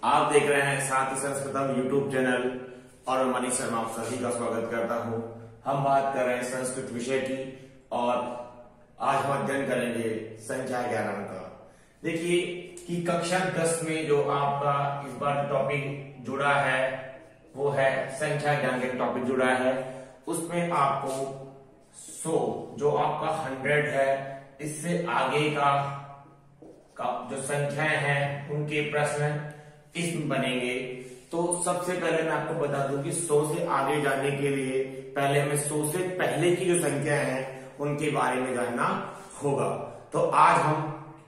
आप देख रहे हैं साथी संस्कृतम यूट्यूब चैनल और मैं मनीष शर्मा आप सभी का स्वागत करता हूं। हम बात कर रहे हैं संस्कृत विषय की और आज हम अध्ययन करेंगे संख्या 11 का। देखिए कि कक्षा 10 में जो आपका इस बार टॉपिक जुड़ा है वो है संख्या ज्ञान के टॉपिक जुड़ा है। उसमें आपको 100 जो आपका 100 है इससे आगे का जो संख्याएं हैं उनके प्रश्न इसमें बनेंगे। तो सबसे पहले मैं आपको बता दूं कि 100 से आगे जाने के लिए पहले हमें 100 से पहले की जो संख्या है उनके बारे में जानना होगा। तो आज हम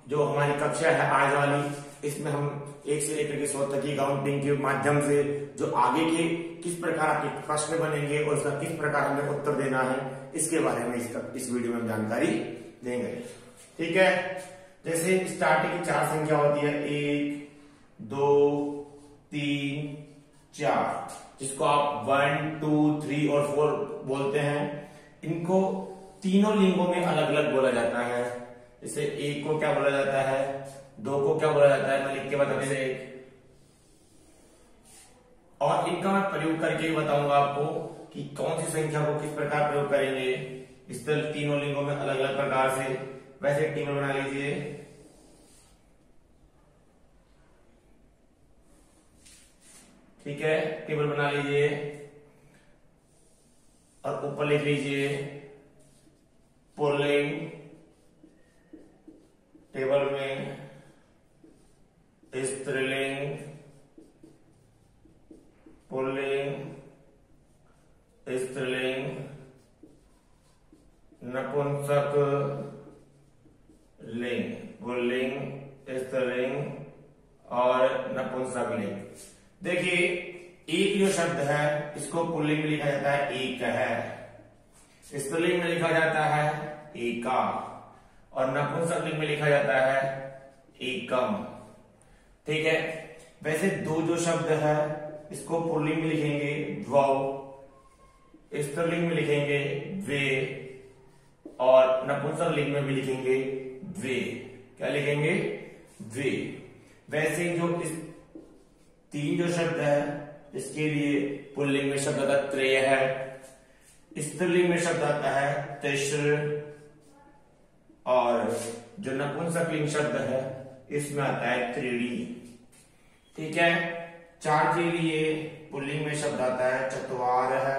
जो हमारी कक्षा है आज वाली इसमें हम 1 से लेकर के 100 तक की काउंटिंग के माध्यम से जो आगे के किस प्रकार आपके प्रश्न बनेंगे और उसका किस प्रकार हमें उत्तर देना है इसके बारे में इस वीडियो में हम जानकारी देंगे। ठीक है, जैसे स्टार्टिंग की 4 संख्या होती है 1 2 3 4 जिसको आप 1 2 3 और 4 बोलते हैं। इनको तीनों लिंगों में अलग अलग बोला जाता है। जैसे 1 को क्या बोला जाता है, 2 को क्या बोला जाता है मैं लिख के बताने से और इनका मैं प्रयोग करके बताऊंगा आपको कि कौन सी संख्या को किस प्रकार प्रयोग करेंगे। इस तरह तीनों लिंगों में अलग अलग प्रकार से वैसे एक टेबल बना लीजिए। ठीक है, टेबल बना लीजिए और ऊपर लिख लीजिए पुल्लिंग। टेबल में स्त्रीलिंग, पुल्लिंग, स्त्रीलिंग, नपुंसक लिंग, पुल्लिंग, स्त्रीलिंग और नपुंसक लिंग। देखिए एक जो शब्द है इसको पुल्लिंग में लिखा जाता है एक है, स्त्रीलिंग में लिखा जाता है एका और नपुंसक लिंग में लिखा जाता है एकम। ठीक है, वैसे दो जो शब्द है इसको पुल्लिंग में लिखेंगे द्वौ, स्त्रीलिंग में लिखेंगे द्वे और नपुंसक लिंग में भी लिखेंगे द्वे। क्या लिखेंगे? द्वे। वैसे जो इस 3 जो शब्द है इसके लिए पुल्लिंग में शब्द आता है त्रय है, स्त्रीलिंग में शब्द आता है तिस्र और जो नपुंसक लिंग शब्द है इसमें आता है त्रीणि। ठीक है, 4 के लिए पुल्लिंग में शब्द आता है चत्वार है,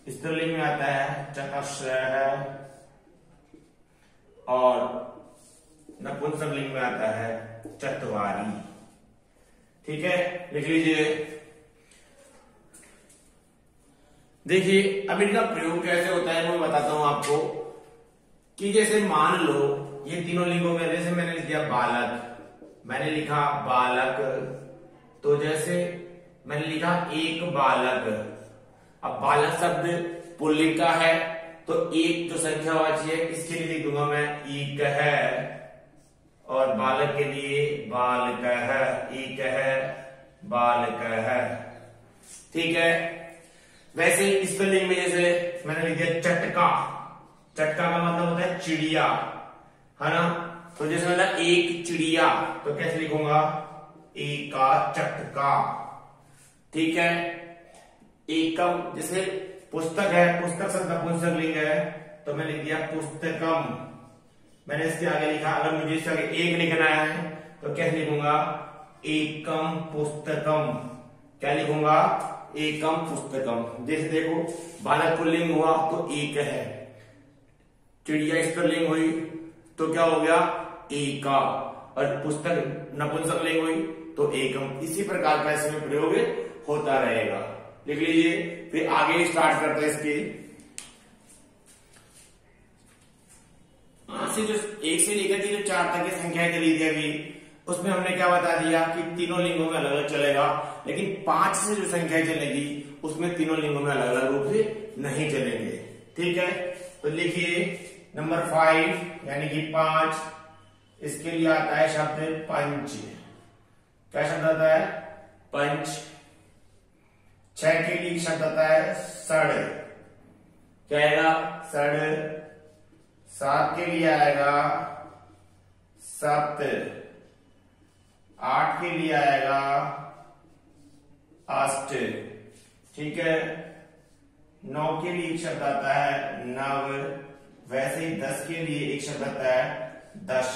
स्त्रीलिंग में आता है चतस्र है और नपुंसक लिंग में आता है चत्वारी। ठीक है, लिख लीजिए। देखिए अब इनका प्रयोग कैसे होता है मैं बताता हूं आपको कि जैसे मान लो ये तीनों लिंगों में जैसे मैंने लिख दिया बालक, मैंने लिखा बालक, तो जैसे मैंने लिखा एक बालक। अब बालक शब्द पुल्लिंग का है तो एक जो संख्या वाची है इसके लिए लिख दूंगा मैं एक है और बालक के लिए बालक है, एक है बालक है। ठीक है, वैसे स्पेलिंग में जैसे मैंने लिख दिया चटका, चटका का मतलब होता है चिड़िया, है ना। तो जैसे मैंने एक चिड़िया तो कैसे लिखूंगा एका चटका। ठीक है, एकम जैसे पुस्तक है, पुस्तक शब्द नपुंसक लिंग है तो मैं लिख दिया पुस्तकम। मैंने इसके आगे लिखा, अगर मुझे इसके आगे एक लिखना है तो कैसे लिखूंगा एकम पुस्तकम। क्या लिखूंगा एकम पुस्तकम। जैसे देखो बालक पुल्लिंग हुआ तो एक है, चिड़िया स्त्रीलिंग हुई तो क्या हो गया एका और पुस्तक नपुंसक लिंग हुई तो एकम। इसी प्रकार का इसमें प्रयोग होता रहेगा। लिख लीजिए, फिर आगे स्टार्ट करते हैं इसके से जो 1 से लेकर के जो 4 तक की संख्या चली थी अभी उसमें हमने क्या बता दिया कि तीनों लिंगों में अलग अलग चलेगा, लेकिन 5 से जो संख्या चलेगी उसमें तीनों लिंगों में अलग अलग रूप से नहीं चलेंगे। ठीक है, तो लिखिए नंबर 5 यानी कि 5, इसके लिए आता है शब्द पंच। क्या शब्द आता है? पंच। 6 के लिए शब्द आता है सड़। क्या आएगा षड, 7 के लिए आएगा सप्त, 8 के लिए आएगा अष्ट, ठीक है। 9 के लिए एक शब्द आता है नव, वैसे ही 10 के लिए एक शब्द आता है दश,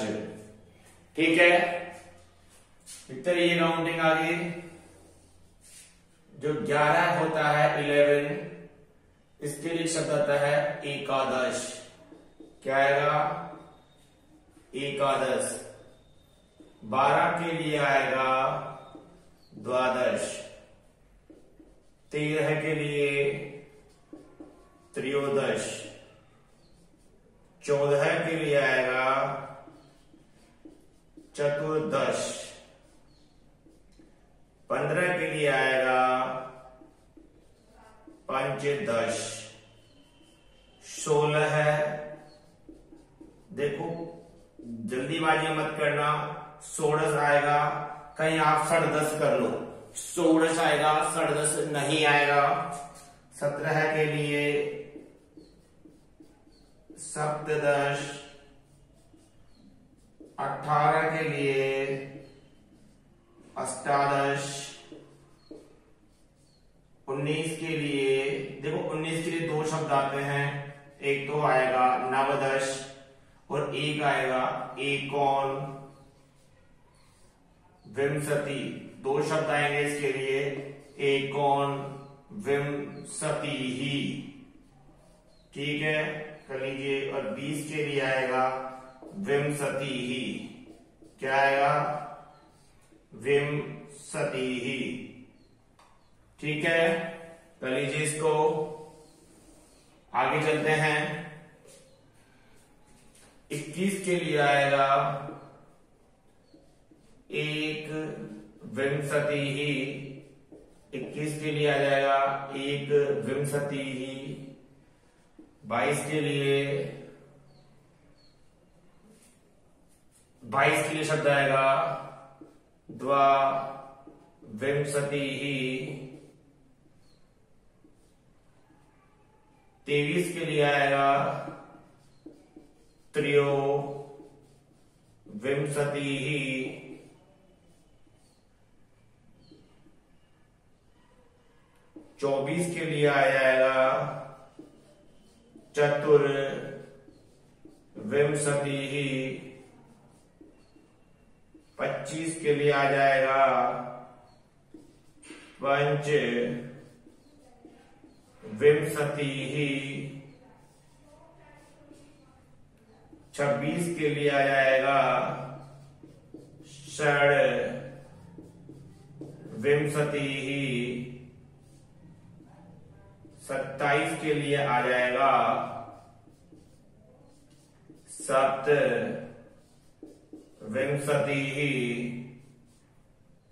ठीक है। इधर ये काउंटिंग आ गई। जो 11 होता है 11, इसके लिए शब्द आता है एकादश, क्या आएगा एकादश। 12 के लिए आएगा द्वादश, 13 के लिए त्रयोदश, 14 के लिए आएगा चतुर्दश, 15 के लिए आएगा पंचदश, 16 है, देखो जल्दीबाजी मत करना, 16 आएगा, कहीं आप 10.5 कर लो, 16 आएगा 10.5 नहीं आएगा। 17 के लिए सप्तदश, 18 के लिए अष्टादश, 19 के लिए, देखो 19 के लिए 2 शब्द आते हैं, एक तो आएगा नवदश और एक आएगा एकोन विंशति, 2 शब्द आएंगे इसके लिए, एकोन विंशति ही, ठीक है, कर लीजिए। और 20 के लिए आएगा विंशति ही, क्या आएगा विंशति ही, ठीक है, कर लीजिए इसको। आगे चलते हैं। 21 के लिए आएगा एक विंशति ही, 21 के लिए आ जाएगा एक विंशति ही। 22 के लिए शब्द आएगा द्वा विंशति ही। 23 के लिए आएगा त्रयो विंशति ही। 24 के लिए आ जाएगा चतुर विंशति ही। 25 के लिए आ जाएगा पंच विंशति ही। 26 के लिए आ जाएगा षड विंशति ही। 27 के लिए आ जाएगा सप्त विंशति ही।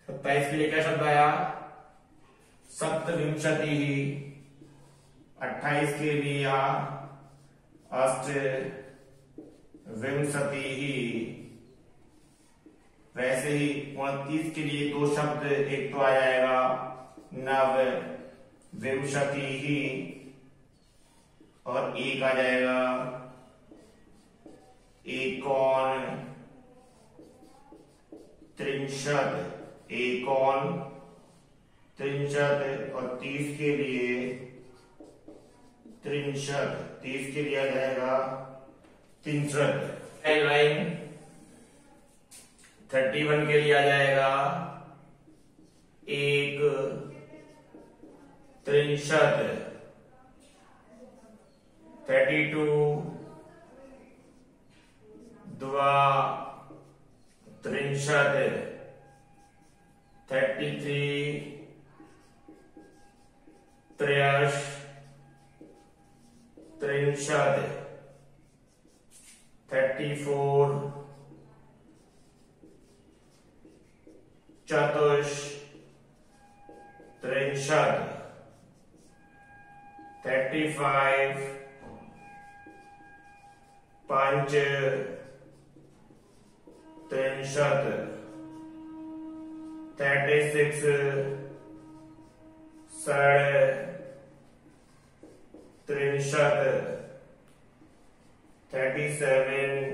27 के लिए क्या शब्द आया सप्तविंशति ही। 28 के लिए अष्ट विंशति ही। वैसे ही 29 के लिए 2 शब्द, एक तो आ जाएगा नव विंशति ही और एक आ जाएगा एकोन त्रिंशत, एकोन त्रिंशत। और 30 के लिए त्रिंशत, 30 के लिए आ जाएगा त्रिंशत। लाइन 31 के लिए आ जाएगा एक त्रिंशत। 32 द्वा त्रिंशत। 33 त्रयश त्रिंशत। 34 चतुष त्रिंशत। 35 पंच त्रिंशत। 36 षड त्रिंशत् 37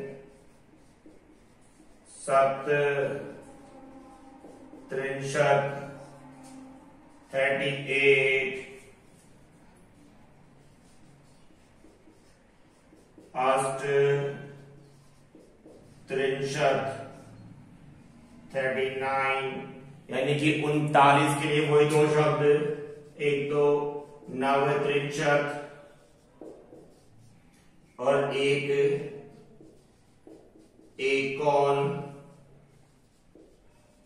सप्त त्रिंशत् 38 अष्ट त्रिंशत् 39 यानी कि 39 के लिए वही दो शब्द, एक तो नव त्रिंशत् और एक एकोन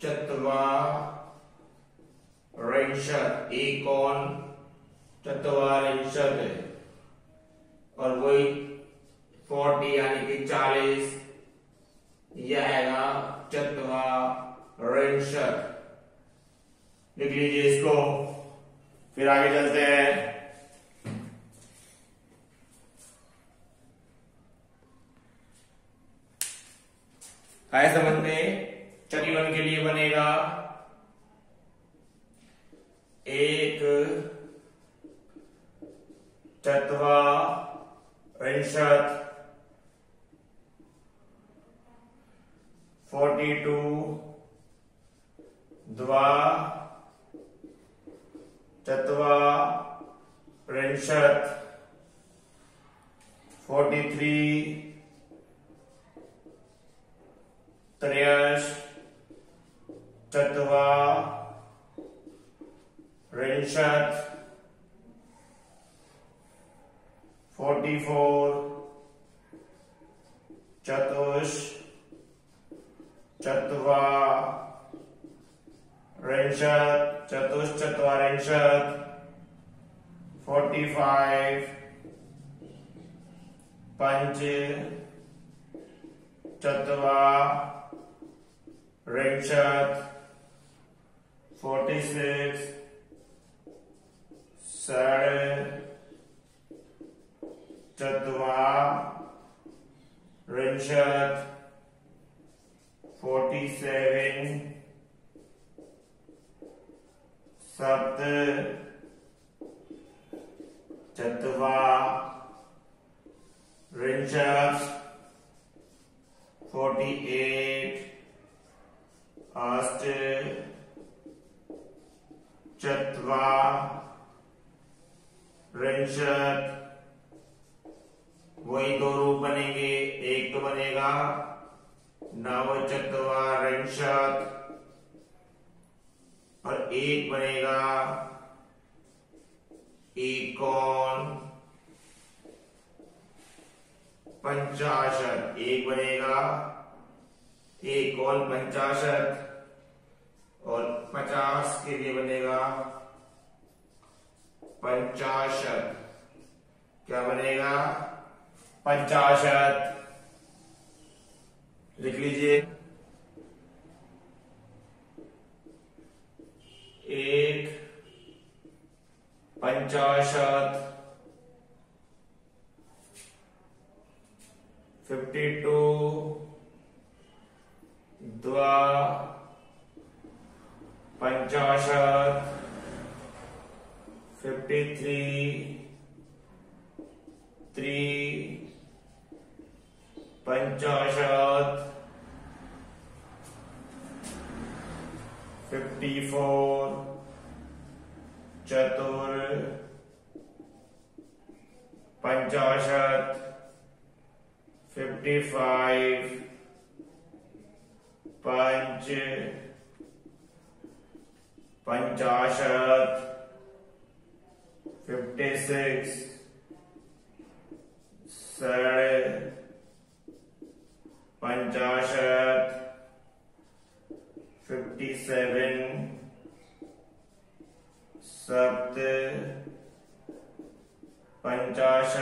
चत्वारिंशत्, एकोन चत्वारिंशत् और वही 40 यानी कि 40, यह आएगा चत्वारिंशत्। लिख लीजिए इसको, फिर आगे चलते हैं। काय संबंध में चतुर्वन के लिए बनेगा एक चत्वारिंशत् 42 द्वा चत्वारिंशत् 43 त्रयश चत्वारिंशत् 44 चतुष चत्वारिंशत् 45 पंच चत्वारिंशत् 46 षड् चत्वारिंशत् 47 सप्त चत्वारिंशत् 48 अष्ट चत्वारिंशत्, वही दो रूप बनेंगे, एक तो बनेगा नव चत्वारिंशत् और एक बनेगा एकोन पंचाशत्, एक बनेगा एकोन 50 और 50 के लिए बनेगा 50, क्या बनेगा 50, लिख लीजिए। एक 50 52 द्वा 50 53 50 54 चतुर 50 55 पंच 50 56 षड् 50 57 सप्त 50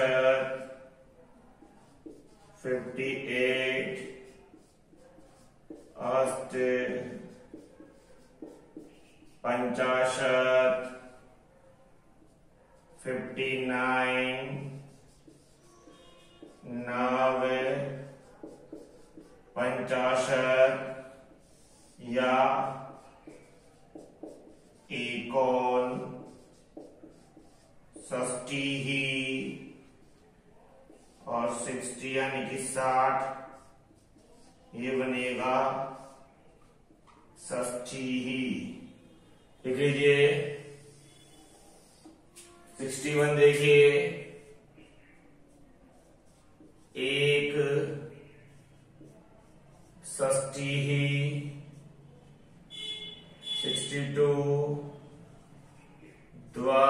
58 अष्ट 50 59 नव 50 या एकोन षष्ठी और 60 यानी कि 60, ये बनेगा षष्ठी। लिख लीजिए। 61 देखिए, एक षष्ठी, 62 द्वा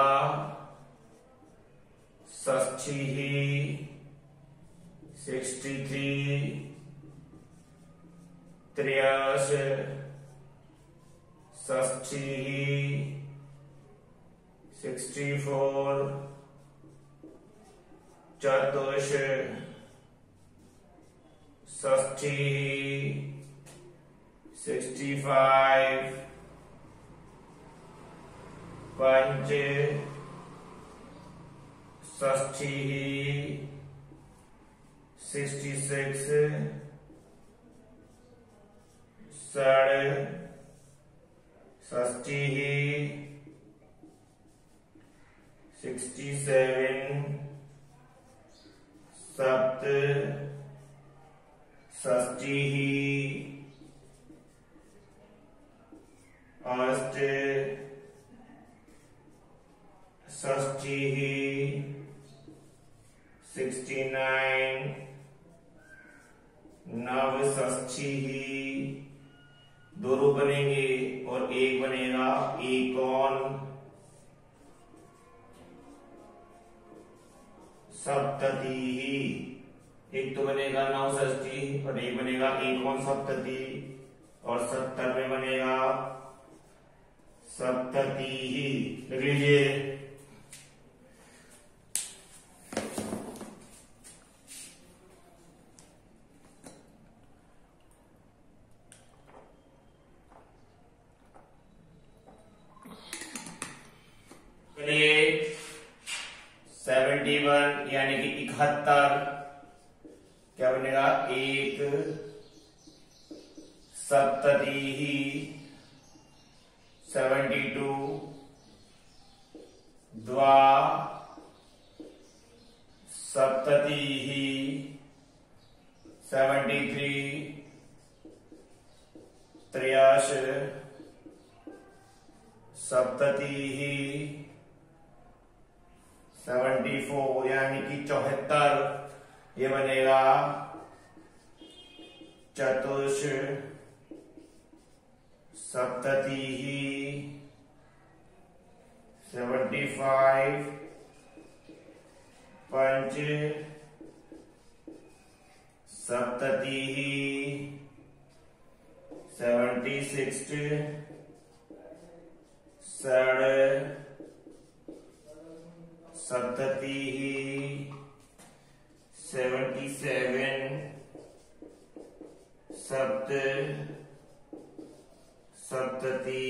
षष्ठी, 63 त्रयाश षष्ठी, 64 चतुष षष्ठी, 65 पंच षष्ठी, 66 षड षष्ठी, 67 सप्त षष्ठी, अष्ट षष्ठी, 69 नव षष्ठी। दो रूप बनेंगे और एक बनेगा एकोन सप्तति। एक तो बनेगा नव षष्ठी और एक बनेगा एकोन सप्तति, और 70 में बनेगा सप्तति। लिख लीजिए। चलिए 71 यानी कि 71 क्या बनेगा? एक सप्तति, 72 द्वा सप्तति, 73 त्रयाश सप्तति, 74 यानी कि 74 ये बनेगा चतुष सप्तति, 75 पंच सप्तति, 76 षड सप्तति, 77 सप्त सप्तति,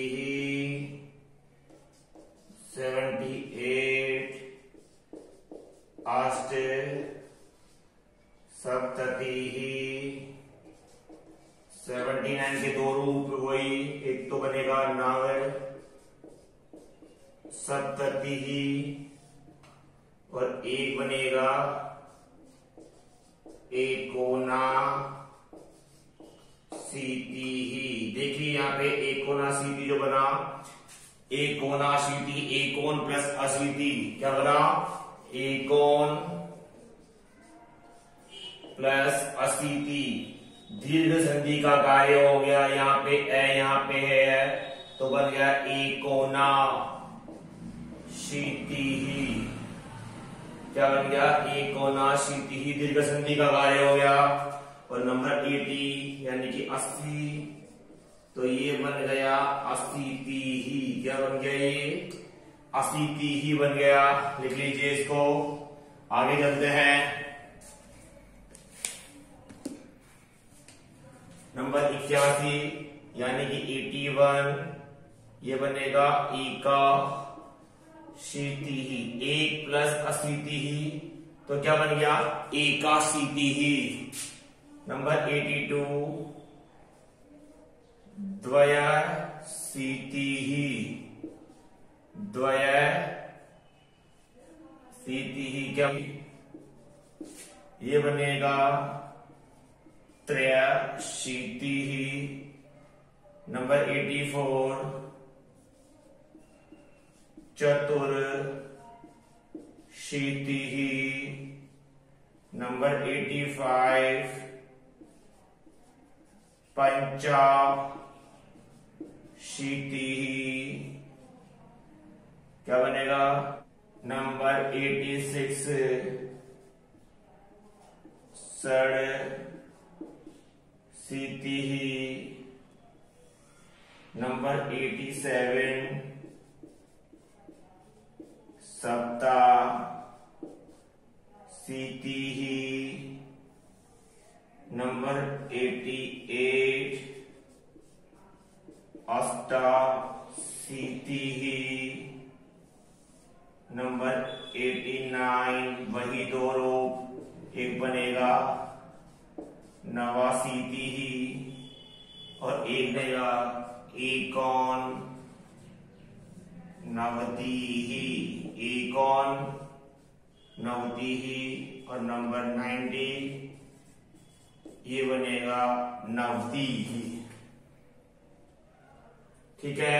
78 अष्ट सप्तति, 79 के दो रूप वही, एक तो बनेगा नव सप्तति और एक बनेगा एकोना सीति। देखिए यहाँ पे एकोना सीति जो बना, एकोना सीति, एकोन प्लस अशीति क्या बना? एकोन प्लस अशीति। दीर्घ संधि का कार्य हो गया। यहाँ पे यहाँ पे है तो बन गया एकोना शीति। क्या बन गया? एकोनाशीति ही दीर्घ संधि का कार्य हो गया। और नंबर 80 यानी कि 80 तो ये बन गया अशीति ही। क्या बन गया? ये अशीति ही बन गया। लिख लीजिए इसको। आगे चलते हैं। नंबर 81 यानी कि 81 ये बनेगा एका शीति ही। एक प्लस अशीति ही तो क्या बन गया? एकाशीति ही। नंबर 82 द्वय शीति ही। द्वय क्या ये बनेगा 83। नंबर 84 चतुर्शीतिः। नंबर 85 पंचाशीतिः। क्या बनेगा? नंबर 86 षडशीतिः। नंबर 87 सप्ताशीतिः। नंबर 88 अष्टाशीतिः। नंबर 89 वही दो रूप, एक बनेगा नवाशीतिः और एक बनेगा एकोन नवतिः। एकोन नवतिः और नंबर 90 ये बनेगा नवतिः। ठीक है।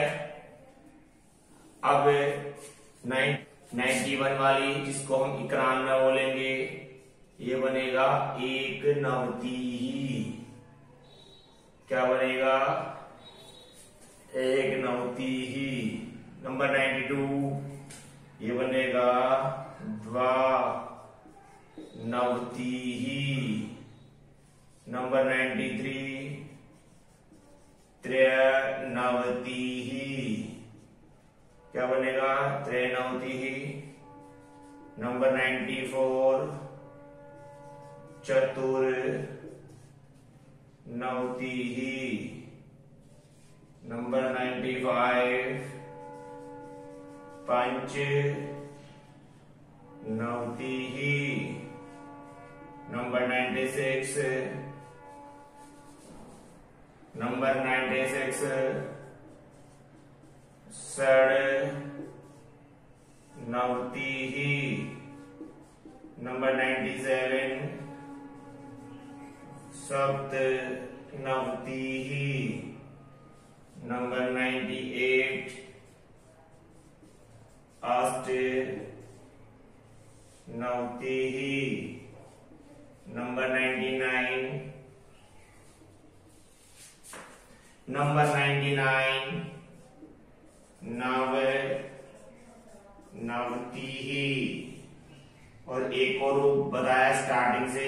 अब 91 वाली जिसको हम 91 बोलेंगे, ये बनेगा एक नवतिः। क्या बनेगा? एक नवतिः। नंबर 92 ये बनेगा द्वा नवतिः। नंबर 93 त्रयनवतिः। क्या बनेगा? त्रयनवतिः। नंबर 94 चतुर्नवतिः। नंबर 95 पंचनवतिः। नंबर 96 षडनवतिः। नंबर 97 सप्तनवतिः। नंबर 98 अष्टनवतिः। नंबर 99 नवनवतिः। और एक और रूप बताया स्टार्टिंग से,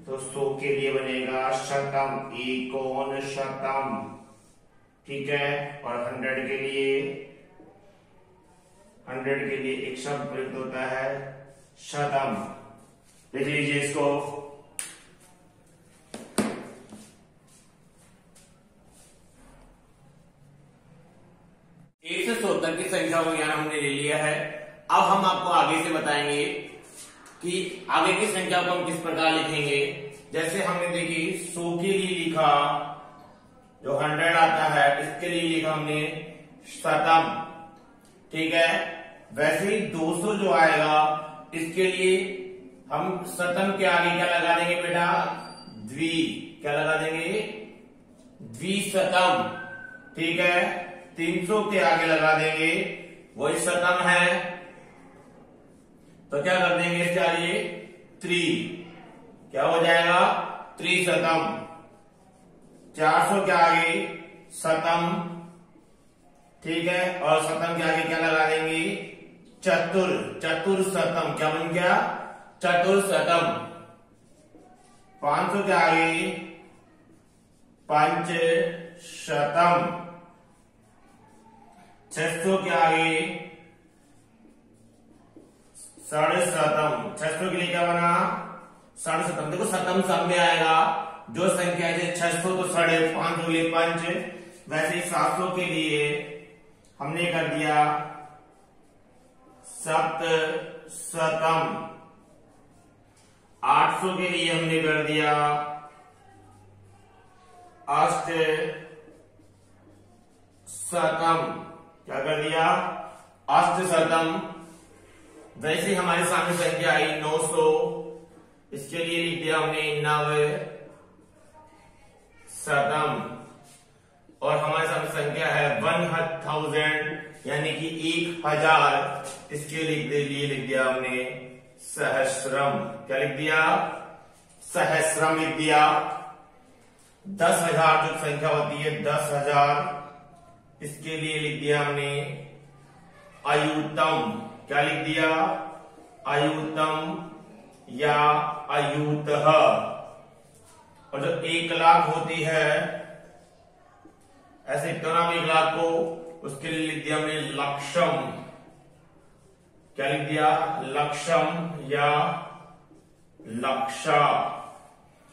तो 100 के लिए बनेगा शतम, एकोन शतम। ठीक है। और 100 के लिए एक शब्द प्रयुक्त होता है शतम। लिख लीजिए इसको। 1 से 100 तक की संख्या का ज्ञान हमने ले लिया है। अब हम आपको आगे से बताएंगे कि आगे की संख्या को हम किस प्रकार लिखेंगे। जैसे हमने देखी 100 के लिए लिखा, जो 100 आता है इसके लिए लिखा हमने शतम। ठीक है। वैसे ही 200 जो आएगा इसके लिए हम शतम के आगे क्या लगा देंगे बेटा? द्वि। क्या लगा देंगे? द्विशतम। ठीक है। 300 के आगे लगा देंगे, वही शतम है, तो क्या कर देंगे इसके आगे? त्रि। क्या हो जाएगा? त्रिशतम। 400 के आगे शतम। ठीक है। और शतम के आगे क्या लगा देंगे? चतुर्शतम। क्या बन गया? चतुर्शतम। 500 के आगे पंचशतम। 600 के आगे षडशतम। 600 के लिए क्या बना? षडशतम। देखो शतम सब में आएगा, जो संख्या है 600 तो षड, 500 के लिए पंच। वैसे ही 700 के लिए हमने कर दिया सप्तशतम। 800 के लिए हमने कर दिया अष्टशतम। क्या कर दिया? अष्टशतम। वैसे हमारे सामने संख्या आई 900, इसके लिए लिख दिया हमने 9 शतम, और हमारे सामने संख्या है 1000 यानी कि 1000, इसके लिए लिख दिया हमने सहस्रम। क्या लिख दिया? सहस्रम लिख दिया। 10,000 जो संख्या होती है 10,000, इसके लिए लिख दिया हमने अयुतम। क्या लिख दिया? अयुतम या अयुतः। और जो 1 लाख होती है, ऐसे क्यों नाम 1 लाख को, उसके लिए लिख दिया हमने लक्षम। क्या लिख दिया? लक्षम या लक्षा।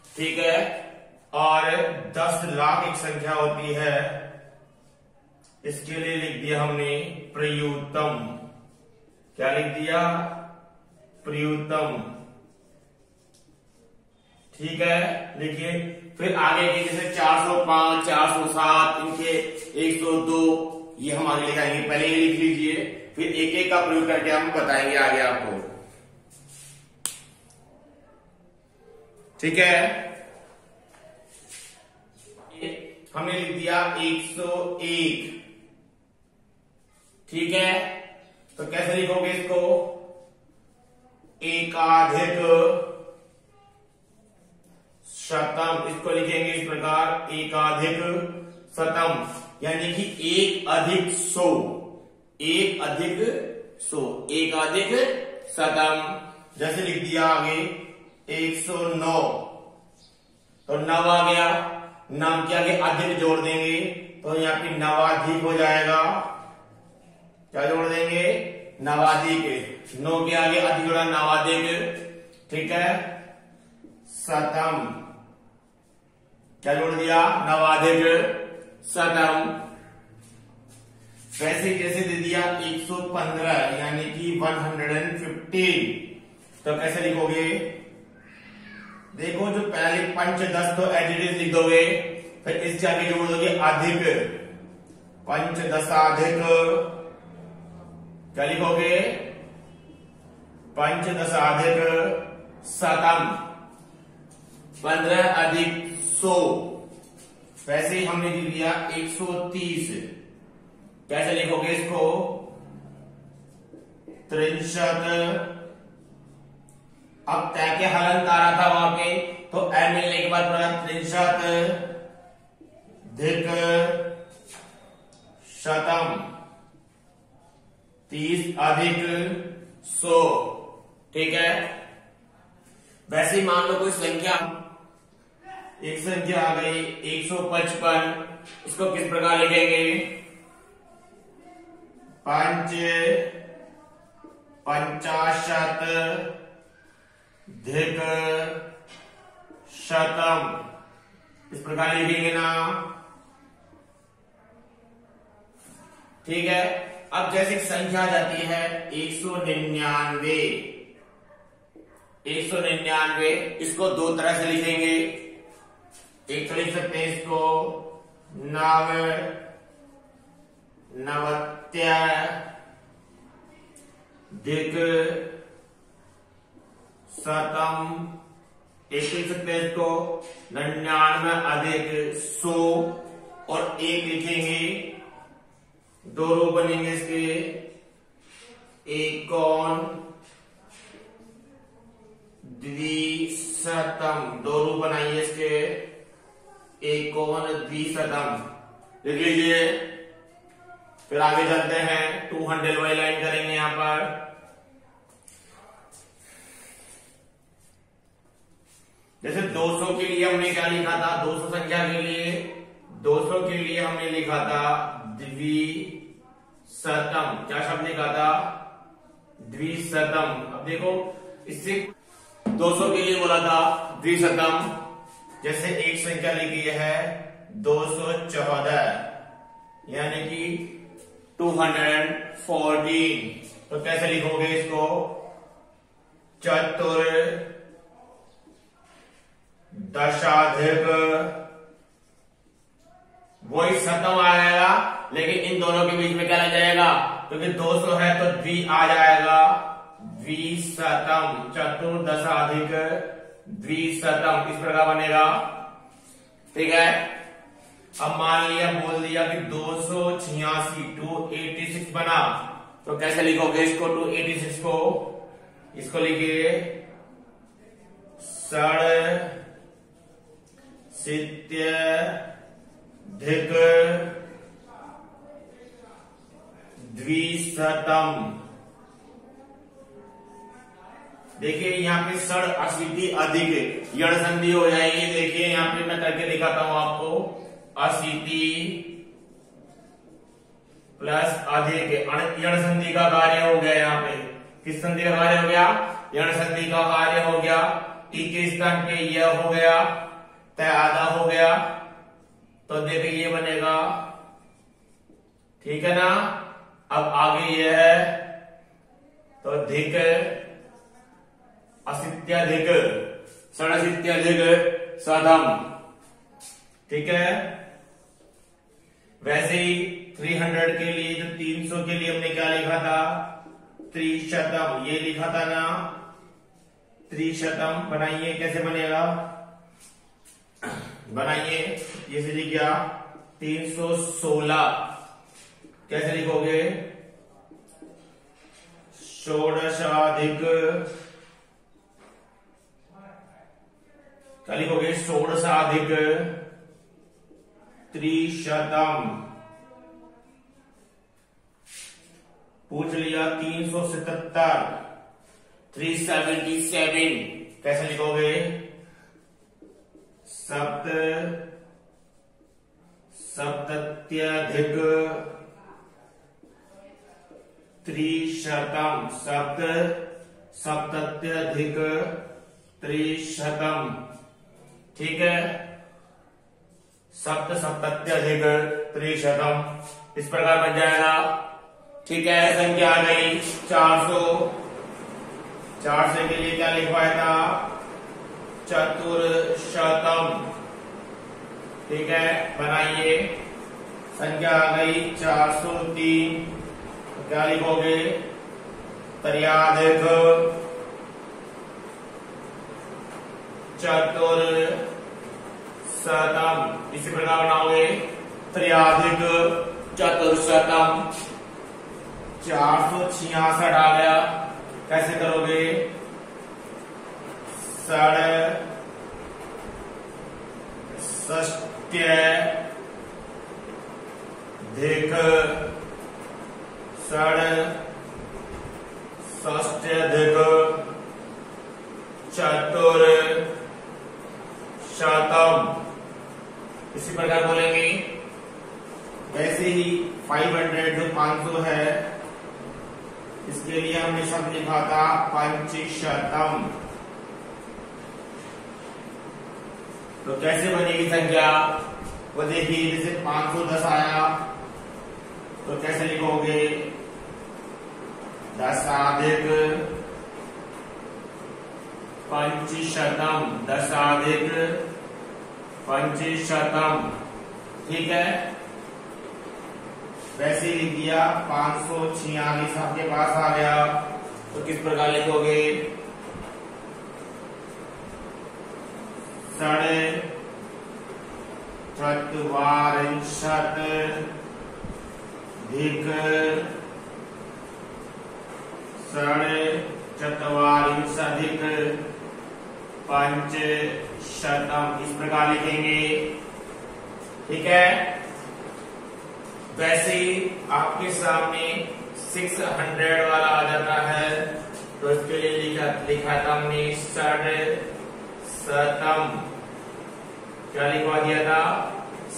ठीक है। और 10 लाख एक संख्या होती है, इसके लिए लिख दिया हमने प्रयुतम। क्या लिख दिया? प्रयुतम। ठीक है। देखिए फिर आगे के जैसे 405, 407, इनके 102, ये हम आगे लिखाएंगे। पहले ये लिख लीजिए, फिर एक एक का प्रयोग करके हम बताएंगे आगे आपको। ठीक है। हमने लिख दिया 101। ठीक है। तो कैसे लिखोगे इसको? एकाधिक शतम। इसको लिखेंगे इस प्रकार, एकाधिक शतम, यानी कि 1 अधिक 100। 1 अधिक 100, एकाधिक शतम। जैसे लिख दिया आगे 109, तो 9 आ गया, नाम के आगे अधिक जोड़ देंगे, तो यहाँ पे नवाधिक हो जाएगा। क्या जोड़ देंगे? नवाधिक। 9 के आगे अधिक जोड़ा, नवाधिक। ठीक है। शतम। क्या जोड़ दिया? नवाधिक शतम। वैसे जैसे दे दिया 115 यानी कि 115, तो कैसे लिखोगे? देखो जो पहले पंच 10 तो एज इट इज लिख दोगे, फिर इसके आगे जोड़ दोगे अधिक, पंच 10 अधिक। क्या लिखोगे? पंच 10 अधिक शतम, 15 अधिक 100। वैसे ही हमने लिख दिया 130। कैसे लिखोगे इसको? 63। अब तय के हलन तारा था वहां पे, तो एम मिलने के बाद पड़ा 63 धिक शतम, 30 अधिक 100। ठीक है। वैसे ही मान लो कोई संख्या, एक संख्या आ गई 155, इसको किस प्रकार लिखेंगे? पंच 50 धिक शतम, इस प्रकार लिखेंगे ना। ठीक है। अब जैसे संख्या आ जाती है 199, 199, इसको दो तरह से लिखेंगे। एक तो लिख सकते हैं इसको नवत्य धिक शतम, एक लिख सकते हैं इसको 99 अधिक 100, और एक लिखेंगे, दो रूप बनेंगे इसके, एकोन द्विशतम, दो रूप बनाइए इसके, एकोन द्विशतम लिख लीजिए। फिर आगे चलते हैं, 200 वाली लाइन करेंगे यहां पर। जैसे 200 के लिए हमने क्या लिखा था? 200 संख्या के लिए, 200 के लिए हमने लिखा था द्विशतम। क्या शब्द लिखा था? द्विशतम। अब देखो इससे 200 के लिए बोला था द्विशतम। जैसे एक संख्या लिखी है 214 यानी कि 214, तो कैसे लिखोगे इसको? चतुर दशाधिक, वही शतम आ जाएगा, लेकिन इन दोनों के बीच में क्या लग जाएगा? क्योंकि 200 है तो द्वि आ जाएगा, द्विशतम, चतुर्दशाधिक द्विशतम, इस प्रकार बनेगा। ठीक है, अब मान लिया बोल दिया कि 286 286 बना, तो कैसे लिखोगे इसको? 286 को इसको लिखिए षडशीत्यधिक द्विशतम। देखिए यहाँ पे षड अशीति अधिक यण संधि हो जाएगी। देखिए यहाँ पे मैं करके दिखाता हूं आपको, अशीति प्लस अधिक यण संधि का कार्य हो गया। यहाँ पे किस संधि का कार्य हो गया? यण संधि का कार्य हो गया। टी के स्थान पे यह हो गया, तय आधा हो गया, तो देखिए ये बनेगा। ठीक है ना, अब आगे यह है, तो अधिक अशीत्यधिक षडशीत्यधिक शतम। ठीक है, वैसे ही 300 के लिए, जो 300 के लिए हमने क्या लिखा था? त्रिशतम, ये लिखा था ना, त्रिशतम। बनाइए, कैसे बनेगा? बनाइए, ये से लिख गया 316, कैसे लिखोगे? षोडशाधिक, क्या लिखोगे? षोडशाधिक त्रिशतम। पूछ लिया 377 377, कैसे लिखोगे? सप्तत्यधिक त्रिशतम, सप्तत्यधिक त्रिशतम। ठीक है, सप्तत्यधिक त्रिशतम, इस प्रकार बन जाएगा। ठीक है, संख्या आ गई 400। 400 के लिए क्या लिखवाया था? चतुर्शतम। ठीक है, बनाइए, संख्या आ गई 403, तो क्या लिखोगे? त्र्याधिक चतुर्शतम, इसी प्रकार बनाओगे, त्र्याधिक चतुर्शतम। 466 आ गया, कैसे करोगे? षष्ट्यधिक चतुर्शतम, इसी प्रकार बोलेंगे। वैसे ही 500, जो 500 है, इसके लिए हमने शब्द लिखा था पंचशतम। तो कैसे बनेगी संख्या? वो देखिए, जैसे 510 आया, तो कैसे लिखोगे? दशाधिक पंचशतम, दशाधिक पंचशतम। ठीक है, वैसे ही लिख दिया। 546 आपके पास आ गया, तो किस प्रकार लिखोगे? षड्चत्वारिंशदधिक पंचशतम, इस प्रकार लिखेंगे। ठीक है, वैसे ही आपके सामने 600 वाला आ जाता है, तो इसके लिए लिखा था हमने षडशतम। क्या लिखवा दिया था?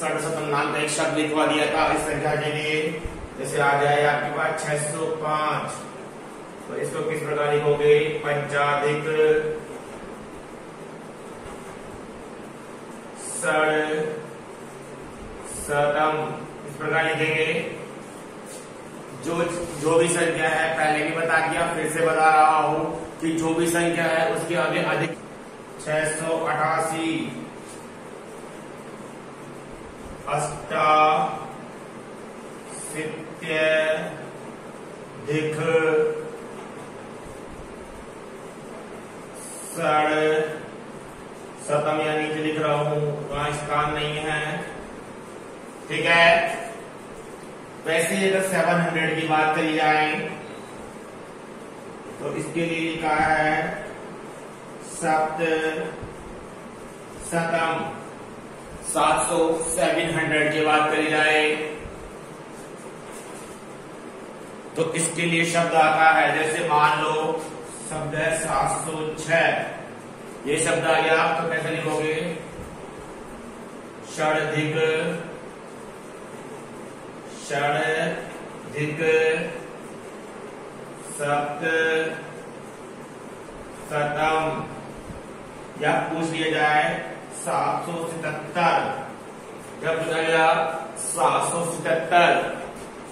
षडशतम नाम का एक शब्द लिखवा दिया था इस संख्या के लिए। जैसे आ जाए आपके पास 605, तो इसको किस प्रकार लिखोगे? पंचाधिक षडशतम, इस प्रकार लिखेंगे। जो भी संख्या है, पहले भी बता दिया, फिर से बता रहा हूं कि जो भी संख्या है उसके आगे अधिक 688 अष्टाशीत्यधिक षड शतम, या नीचे लिख रहा हूं, वहां स्थान नहीं है, ठीक है। वैसे ही अगर 700 की बात करी जाए तो इसके लिए लिखा है सप्त शतम। 700 700 की बात करी जाए तो इसके लिए शब्द आता है, जैसे मान लो शब्द है 706, ये शब्द आ गया तो कैसे लिखोगे, षडधिक सप्त शतम, या पूछ लिया जाए 777, जब पूछा गया 777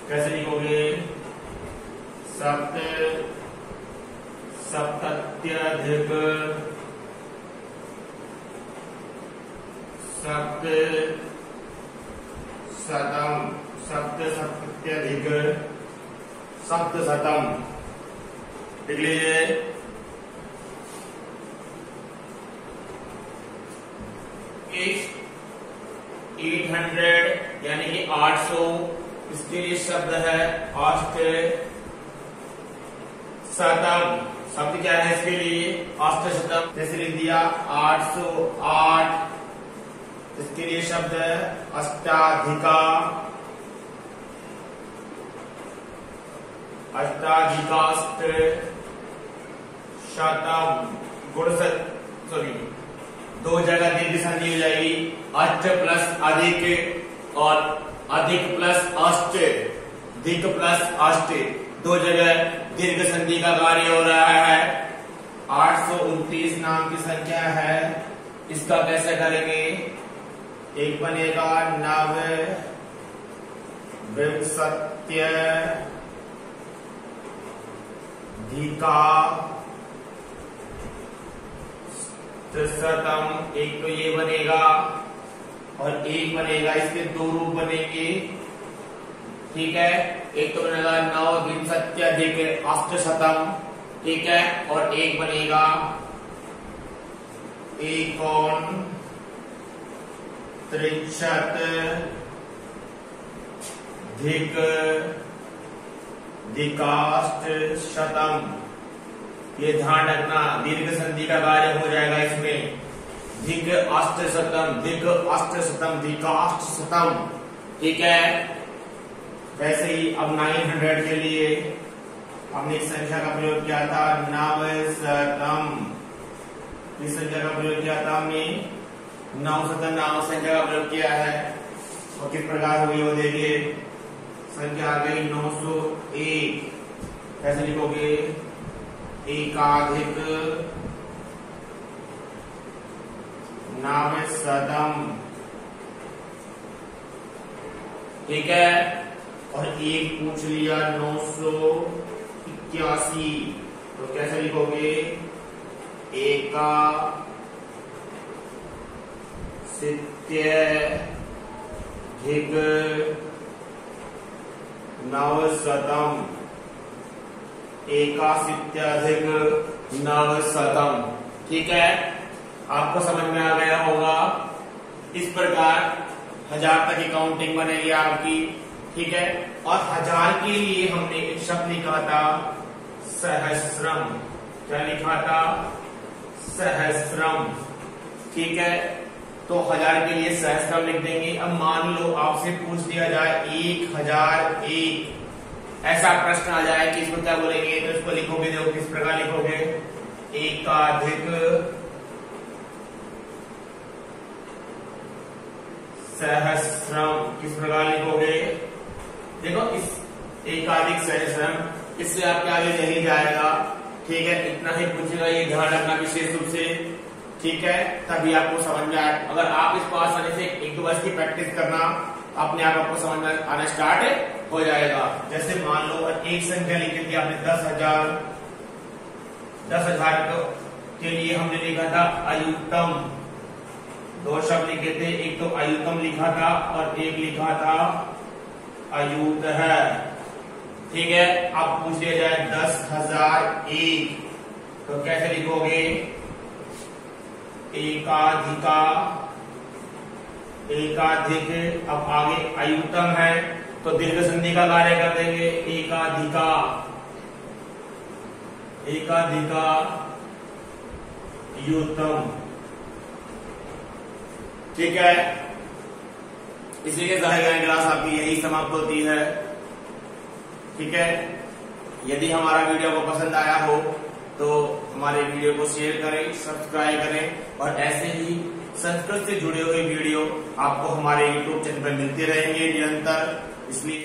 कैसे लिखोगे, सप्त सप्तत्यधिक सप्त शतम, सप्त सप्तत्यधिक सप्त शतम, लिख लीजिए। 800 यानी कि 800, इसके लिए शब्द है अष्ट शतम। शब्द क्या है इसके लिए, अष्ट शतम, जैसे लिख दिया 808, इसके लिए शब्द है अष्टाधिका अष्टाधिकाष्ट शतम, सॉरी दो जगह दीर्घ संधि हो जाएगी, अष्ट प्लस अधिक और अधिक प्लस अष्ट, धिक प्लस अष्ट, दो जगह दीर्घ संधि का कार्य हो रहा है। 829 नाम की संख्या है, इसका कैसे करेंगे, एक बनेगा नव विंशत्य धिका शतम, एक तो ये बनेगा और एक बनेगा, इसके दो रूप बनेंगे, ठीक है। एक तो बनेगा नव विंशत्यधिक अष्टशतम, ठीक है, और एक बनेगा एकोन त्रिशत धिक धिकाष्ट शतम। ये ध्यान रखना, दीर्घ संधि का कार्य हो जाएगा इसमें, धिक अष्ट शतम, धिक अष्ट शतम, धिकाष्ट शतम, ठीक है। वैसे ही अब 900 के लिए हमने एक संख्या का प्रयोग किया था, नवशतम, इस संख्या का प्रयोग किया था हमने, 900 नाम संख्या का प्रयोग किया है, और किस प्रकार हुई वो देखिए, संख्या आ गई 901, कैसे लिखोगे, एकाधिक नवशतम, ठीक है। और एक पूछ लिया 981, तो कैसे लिखोगे, एका सित्यधिक नवशतम, एकाशीत्यधिक नवशतम, ठीक है। आपको समझ में आ गया होगा। इस प्रकार 1000 तक की काउंटिंग बनेगी आपकी, ठीक है। और 1000 के लिए हमने एक शब्द लिखा था सहस्रम, क्या लिखा था, सहस्रम, ठीक है। तो 1000 के लिए सहस्रम लिख देंगे। अब मान लो आपसे पूछ दिया जाए 1001, ऐसा प्रश्न आ जाए कि इसको क्या बोलेंगे, तो इसको लिखोगे, देखो किस प्रकार लिखोगे, एकाधिक सहस्रम, किस प्रकार लिखोगे, देखो इस एकाधिक सहस्रम, इससे आपके आगे नहीं जाएगा, ठीक है। इतना ही पूछेगा, ये ध्यान रखना विशेष रूप से, ठीक है, तभी आपको समझ में आए। अगर आप इस पास आने से एक दो बार की प्रैक्टिस करना, अपने आप आपको समझ में आना स्टार्ट हो जाएगा। जैसे मान लो एक संख्या लिखी थी आपने 10,000, 10,000 के लिए हमने लिखा था अयुतम, दो शब्द लिखे थे, एक तो अयुतम लिखा था और एक लिखा था अयुत है, ठीक है। अब पूछ लिया जाए 10,001, तो कैसे लिखोगे, एकाधिका, एकाधिक, अब आगे अयुतम है तो दीर्घ संधि का कार्य कर देंगे, एकाधिका, एकाधिका युतम। ठीक है, इसी के साथ क्लास आपकी यही समाप्त होती है। ठीक है, यदि हमारा वीडियो को पसंद आया हो तो हमारे वीडियो को शेयर करें, सब्सक्राइब करें और ऐसे ही संस्कृत से जुड़े हुए वीडियो आपको हमारे YouTube चैनल पर मिलते रहेंगे निरंतर। इसलिए